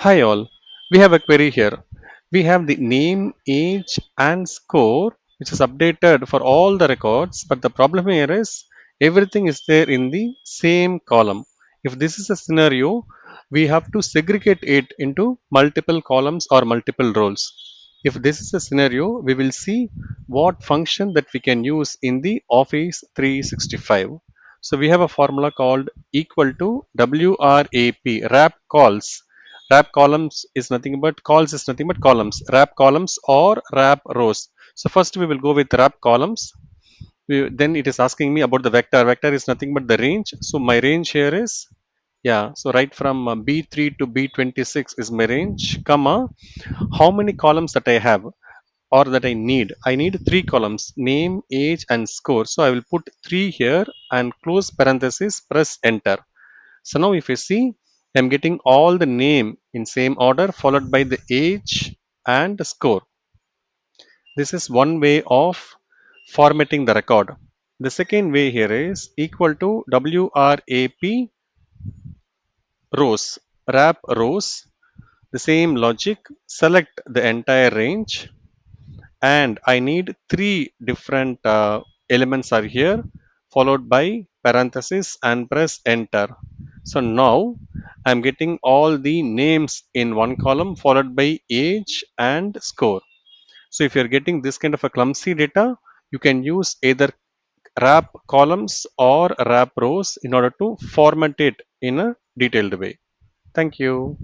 Hi all, we have a query here. We have the name, age and score which is updated for all the records, but the problem here is everything is there in the same column. If this is a scenario, we have to segregate it into multiple columns or multiple rows. If this is a scenario, we will see what function that we can use in the Office 365. So we have a formula called equal to WRAP, wrap calls. Wrap columns is nothing but calls is nothing but columns. Wrap columns or wrap rows. So first we will go with wrap columns. Then it is asking me about the vector. Vector is nothing but the range. So my range here is, yeah. So right from B3 to B26 is my range, comma, how many columns that I have or that I need. I need three columns, name, age and score. So I will put 3 here and close parenthesis, press enter. So now if you see, I'm getting all the name in same order followed by the age and the score. This is one way of formatting the record. The second way here is equal to WRAP rows, wrap rows. The same logic, select the entire range and I need three different elements are here followed by parenthesis and press enter. So now I'm getting all the names in one column followed by age and score. So if you're getting this kind of a clumsy data, you can use either wrap columns or wrap rows in order to format it in a detailed way. Thank you.